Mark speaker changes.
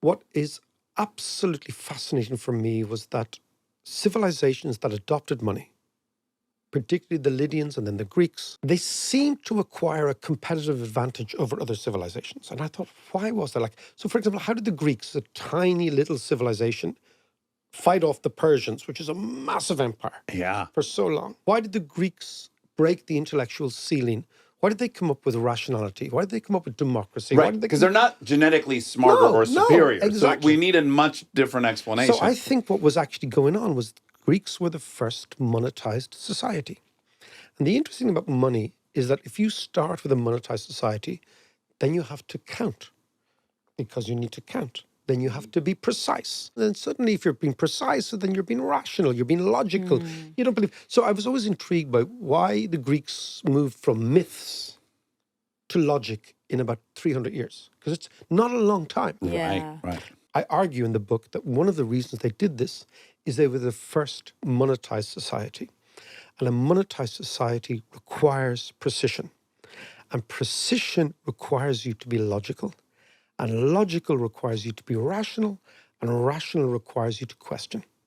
Speaker 1: what is absolutely fascinating for me was that civilizations that adopted money, particularly the Lydians and then the Greeks, they seemed to acquire a competitive advantage over other civilizations. And I thought, why was that? Like, so for example, how did the Greeks, a tiny little civilization, fight off the Persians, which is a massive empire for so long? Why did the Greeks break the intellectual ceiling? Why did they come up with rationality? Why did they come up with democracy?
Speaker 2: Right, because they're not genetically smarter or superior.
Speaker 1: Exactly.
Speaker 2: So we need a much different explanation.
Speaker 1: So I think what was actually going on was Greeks were the first monetized society. And the interesting thing about money is that if you start with a monetized society, then you have to count because you need to count. Then you have to be precise. Then suddenly if you're being precise, then you're being rational, you're being logical. You don't believe. So I was always intrigued by why the Greeks moved from myths to logic in about 300 years, because it's not a long time.
Speaker 2: Right.
Speaker 1: I argue in the book that one of the reasons they did this is they were the first monetized society. And a monetized society requires precision. And precision requires you to be logical. And logical requires you to be rational. And rational requires you to question.